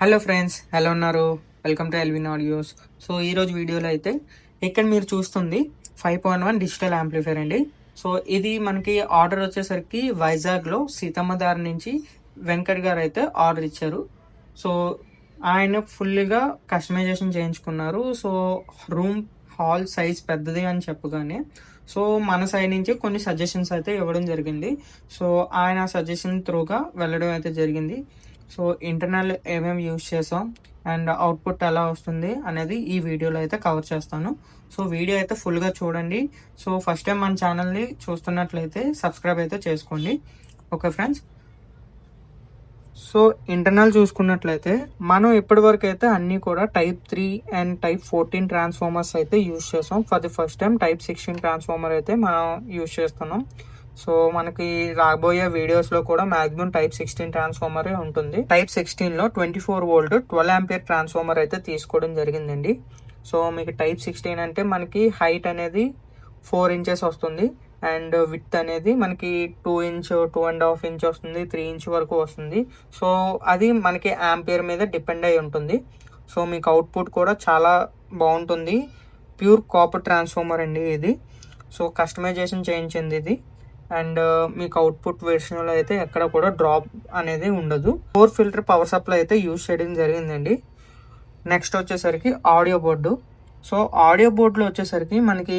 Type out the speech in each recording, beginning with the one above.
Hello friends, ఎలా ఉన్నారు? Welcome to Elvin Audios. So ఈరోజు వీడియోలో అయితే ఇక్కడ మీరు చూస్తుంది 5.1 డిజిటల్ యాంప్లిఫైర్ అండి. సో ఇది మనకి ఆర్డర్ వచ్చేసరికి వైజాగ్లో సీతమ్మధార నుంచి వెంకట్ గారు అయితే ఆర్డర్ ఇచ్చారు. సో ఆయన ఫుల్గా కస్టమైజేషన్ చేయించుకున్నారు. సో రూమ్ హాల్ సైజ్ పెద్దది అని చెప్పగానే సో మన సైడ్ నుంచి కొన్ని సజెషన్స్ అయితే ఇవ్వడం జరిగింది. సో ఆయన సజెషన్ త్రూగా వెళ్ళడం అయితే జరిగింది. సో ఇంటర్నల్ ఏమేమి యూజ్ చేసాం అండ్ అవుట్పుట్ ఎలా వస్తుంది అనేది ఈ వీడియోలో అయితే కవర్ చేస్తాను. సో వీడియో అయితే ఫుల్గా చూడండి. సో ఫస్ట్ టైం మన ఛానల్ని చూస్తున్నట్లయితే సబ్స్క్రైబ్ అయితే చేసుకోండి. ఓకే ఫ్రెండ్స్, సో ఇంటర్నల్ చూసుకున్నట్లయితే మనం ఇప్పటివరకు అయితే అన్నీ కూడా టైప్ 3 అండ్ టైప్ 14 ట్రాన్స్ఫార్మర్స్ అయితే యూజ్ చేసాం. For the first time type 16 transformer అయితే మనం యూజ్ చేస్తున్నాం. సో మనకి రాబోయే వీడియోస్లో కూడా మాక్సిమం టైప్ 16 ట్రాన్స్ఫార్మర్ ఉంటుంది. టైప్ 16లో 24 వోల్ట్ 12 ఆంపియర్ ట్రాన్స్ఫార్మర్ అయితే తీసుకోవడం జరిగిందండి. సో మీకు టైప్ 16 అంటే మనకి హైట్ అనేది 4 ఇంచెస్ వస్తుంది అండ్ విడ్త్ అనేది మనకి 2 ఇంచ్ 2.5 ఇంచ్ వస్తుంది, 3 ఇంచ్ వరకు వస్తుంది. సో అది మనకి ఆంపియర్ మీద డిపెండ్ అయి ఉంటుంది. సో మీకు అవుట్పుట్ కూడా చాలా బాగుంటుంది. ప్యూర్ కాపర్ ట్రాన్స్ఫార్మర్ అండి ఇది. సో కస్టమైజేషన్ చేయించింది ఇది అండ్ మీకు అవుట్పుట్ వెర్షన్లో అయితే ఎక్కడ కూడా డ్రాప్ అనేది ఉండదు. 4 ఫిల్టర్ పవర్ సప్లై అయితే యూజ్ చేయడం జరిగిందండి. నెక్స్ట్ వచ్చేసరికి ఆడియో బోర్డు. సో ఆడియో బోర్డులో వచ్చేసరికి మనకి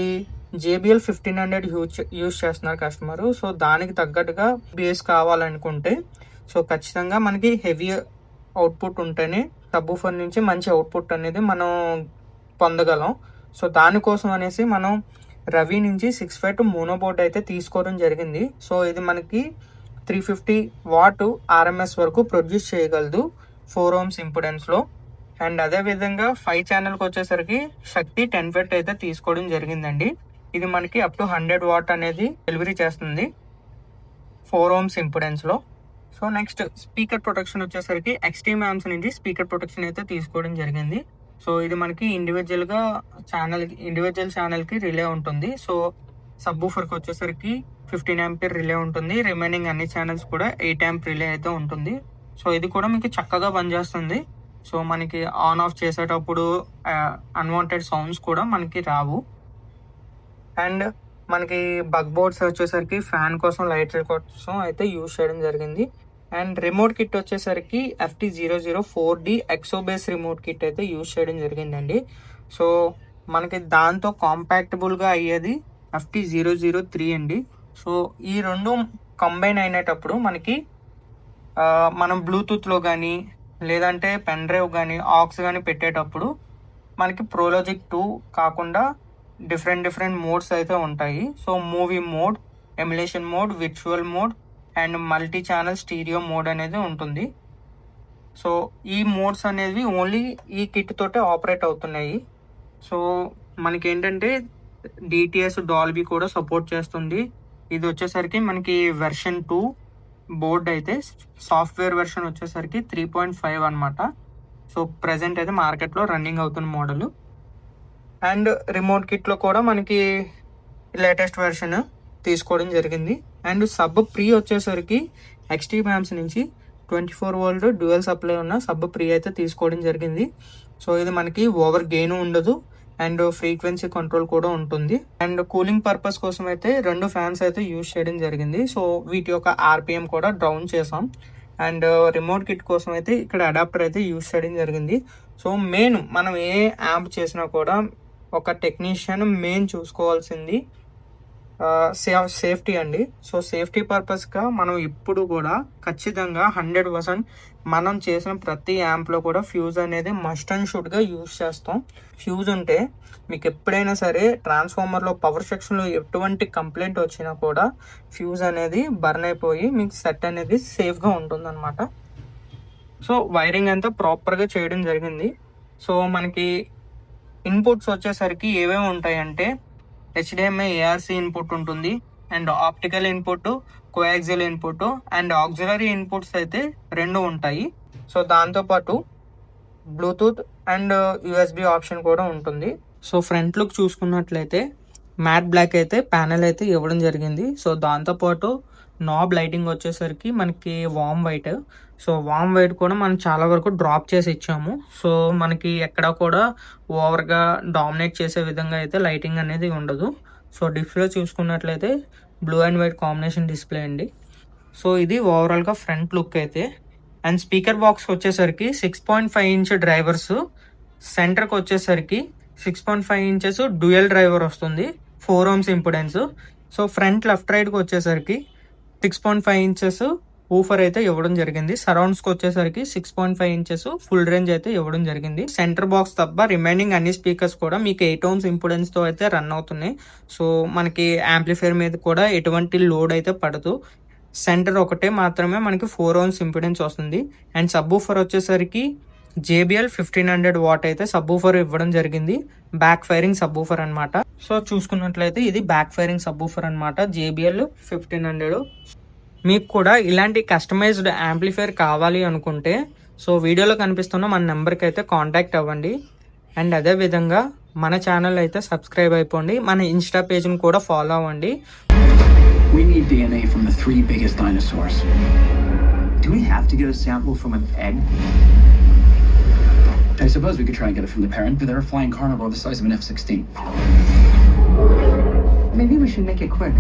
JBL 1500 యూజ్ చేస్తున్నారు కస్టమర్. సో దానికి తగ్గట్టుగా బేస్ కావాలనుకుంటే సో ఖచ్చితంగా మనకి హెవీ అవుట్పుట్ ఉంటేనే సబ్బూఫర్ నుంచి మంచి అవుట్పుట్ అనేది మనం పొందగలం. సో దానికోసం అనేసి మనం రవి నుంచి 6.5 మోనో బోర్డ్ అయితే తీసుకోవడం జరిగింది. సో ఇది మనకి 350 వాట్ RMS వరకు ప్రొడ్యూస్ చేయగలదు 4 ohms ఇంపిడెన్స్లో. అండ్ అదేవిధంగా 5 ఛానల్కి వచ్చేసరికి శక్తి 10 watt అయితే తీసుకోవడం జరిగిందండి. ఇది మనకి అప్ టు 100 వాట్ అనేది డెలివరీ చేస్తుంది 4 ohms ఇంపిడెన్స్లో. సో నెక్స్ట్ స్పీకర్ ప్రొటెక్షన్ వచ్చేసరికి ఎక్స్ట్రీమ్ యాంప్స్ నుంచి స్పీకర్ ప్రొటెక్షన్ అయితే తీసుకోవడం జరిగింది. సో ఇది మనకి ఇండివిజువల్ ఛానల్కి రిలే ఉంటుంది. సో సబ్బూఫర్కి వచ్చేసరికి 15 ఆంపియర్ రిలే ఉంటుంది. రిమైనింగ్ అన్ని ఛానల్స్ కూడా 8 amp రిలే అయితే ఉంటుంది. సో ఇది కూడా మీకు చక్కగా పనిచేస్తుంది. సో మనకి ఆన్ ఆఫ్ చేసేటప్పుడు అన్వాంటెడ్ సౌండ్స్ కూడా మనకి రావు. అండ్ మనకి బగ్ బోర్డ్స్ వచ్చేసరికి ఫ్యాన్ కోసం, లైటర్ కోసం అయితే యూజ్ చేయడం జరిగింది. అండ్ రిమోట్ కిట్ వచ్చేసరికి FT004D ఎక్సోబేస్ రిమోట్ కిట్ అయితే యూజ్ చేయడం జరిగిందండి. సో మనకి దాంతో కాంపాక్టబుల్గా అయ్యేది FT003 అండి. సో ఈ రెండు కంబైన్ అయినప్పుడు మనకి మనం బ్లూటూత్లో కానీ లేదంటే పెన్ డ్రైవ్ కానీ ఆక్స్ కానీ పెట్టేటప్పుడు మనకి ప్రోలాజిక్ 2 కాకుండా డిఫరెంట్ మోడ్స్ అయితే ఉంటాయి. So movie mode, emulation mode, virtual mode and multi channel stereo mode అనేది ఉంటుంది. సో ఈ మోడ్స్ అనేవి ఓన్లీ ఈ కిట్ తోటే ఆపరేట్ అవుతున్నాయి. సో మనకి ఏంటంటే DTS డాల్బీ కూడా సపోర్ట్ చేస్తుంది. ఇది వచ్చేసరికి మనకి వెర్షన్ 2 బోర్డ్ అయితే సాఫ్ట్వేర్ వెర్షన్ వచ్చేసరికి 3.5 అనమాట. సో ప్రజెంట్ అయితే మార్కెట్లో రన్నింగ్ అవుతున్న మోడల్. అండ్ రిమోట్ కిట్లో కూడా మనకి లేటెస్ట్ వెర్షన్ తీసుకోవడం జరిగింది. అండ్ సబ్ ప్రీ వచ్చేసరికి ఎక్స్ట్రీమ్ యాంప్స్ నుంచి 24 వోల్ట్ డ్యూయల్ సప్లై ఉన్న సబ్ ప్రీ అయితే తీసుకోవడం జరిగింది. సో ఇది మనకి ఓవర్ గెయిన్ ఉండదు అండ్ ఫ్రీక్వెన్సీ కంట్రోల్ కూడా ఉంటుంది. అండ్ కూలింగ్ పర్పస్ కోసం అయితే 2 ఫ్యాన్స్ అయితే యూజ్ చేయడం జరిగింది. సో వీటి యొక్క RPM కూడా డౌన్ చేసాం. అండ్ రిమోట్ కిట్ కోసం అయితే ఇక్కడ అడాప్టర్ అయితే యూజ్ చేయడం జరిగింది. సో మెయిన్ మనం ఏ యాంప్ చేసినా కూడా ఒక టెక్నీషియన్ మెయిన్ చూసుకోవాల్సింది సేఫ్టీ అండి. సో సేఫ్టీ పర్పస్గా మనం ఇప్పుడు కూడా ఖచ్చితంగా 100% మనం చేసిన ప్రతి యాంప్లో కూడా ఫ్యూజ్ అనేది మస్ట్ అండ్ షుడ్గా యూజ్ చేస్తాం. ఫ్యూజ్ ఉంటే మీకు ఎప్పుడైనా సరే ట్రాన్స్ఫార్మర్లో పవర్ సెక్షన్లో ఎటువంటి కంప్లైంట్ వచ్చినా కూడా ఫ్యూజ్ అనేది బర్న్ అయిపోయి మీకు సెట్ అనేది సేఫ్గా ఉంటుందన్నమాట. సో వైరింగ్ అంతా ప్రాపర్గా చేయడం జరిగింది. సో మనకి ఇన్పుట్స్ వచ్చేసరికి ఏమేమి ఉంటాయంటే HDMI ARC ఇన్పుట్ ఉంటుంది and optical input, coaxial input and auxiliary inputs అయితే 2 ఉంటాయి. సో దాంతోపాటు బ్లూటూత్ అండ్ USB ఆప్షన్ కూడా ఉంటుంది. సో ఫ్రంట్ లుక్ చూసుకున్నట్లయితే మ్యాట్ బ్లాక్ అయితే ప్యానెల్ అయితే ఇవ్వడం జరిగింది. సో దాంతోపాటు నాబ్ లైటింగ్ వచ్చేసరికి మనకి వామ్ వైట్. సో వామ్ వైట్ కూడా మనం చాలా వరకు డ్రాప్ చేసి ఇచ్చాము. సో మనకి ఎక్కడ కూడా ఓవర్గా డామినేట్ చేసే విధంగా అయితే లైటింగ్ అనేది ఉండదు. సో డిస్ప్లే చూసుకున్నట్లయితే blue and white combination display అండి. సో ఇది ఓవరాల్గా ఫ్రంట్ లుక్ అయితే. అండ్ స్పీకర్ బాక్స్ వచ్చేసరికి 6.5 ఇంచ్ డ్రైవర్స్, సెంటర్కి వచ్చేసరికి 6.5 ఇంచెస్ డ్యూయల్ డ్రైవర్ వస్తుంది, 4 ohms impedance. So front left రైట్కి వచ్చేసరికి 6.5 ఇంచెస్ ఊఫర్ అయితే ఇవ్వడం జరిగింది. సరౌండ్స్కి వచ్చేసరికి 6.5 ఇంచెస్ ఫుల్ రేంజ్ అయితే ఇవ్వడం జరిగింది. సెంటర్ బాక్స్ తప్ప రిమైనింగ్ అన్ని స్పీకర్స్ కూడా మీకు 8 ohms ఇంపిడెన్స్తో అయితే రన్ అవుతున్నాయి. సో మనకి యాంప్లిఫైర్ మీద కూడా ఎటువంటి లోడ్ అయితే పడదు. సెంటర్ ఒకటే మాత్రమే మనకి 4 ohms ఇంపిడెన్స్ వస్తుంది. అండ్ సబ్ ఊఫర్ వచ్చేసరికి JBL 1500 వాట్ అయితే సబ్ ఊఫర్ ఇవ్వడం జరిగింది. బ్యాక్ ఫైరింగ్ సబ్ ఊఫర్ అనమాట. సో చూసుకున్నట్లయితే ఇది బ్యాక్ ఫైరింగ్ సబ్ ఊఫర్ అనమాట, JBL 1500. మీకు కూడా ఇలాంటి కస్టమైజ్డ్ యాంప్లిఫైర్ కావాలి అనుకుంటే సో వీడియోలో కనిపిస్తున్న మన నెంబర్కి అయితే కాంటాక్ట్ అవ్వండి. అండ్ అదేవిధంగా మన ఛానల్ అయితే సబ్స్క్రైబ్ అయిపోండి, మన ఇన్స్టా పేజ్ని కూడా ఫాలో అవ్వండి. We need DNA from the 3 biggest dinosaurs. Do we have to get a sample from an egg? I suppose we could try and get it from the parent, but they're a flying carnivore the size of an F-16. Maybe we should make it quick.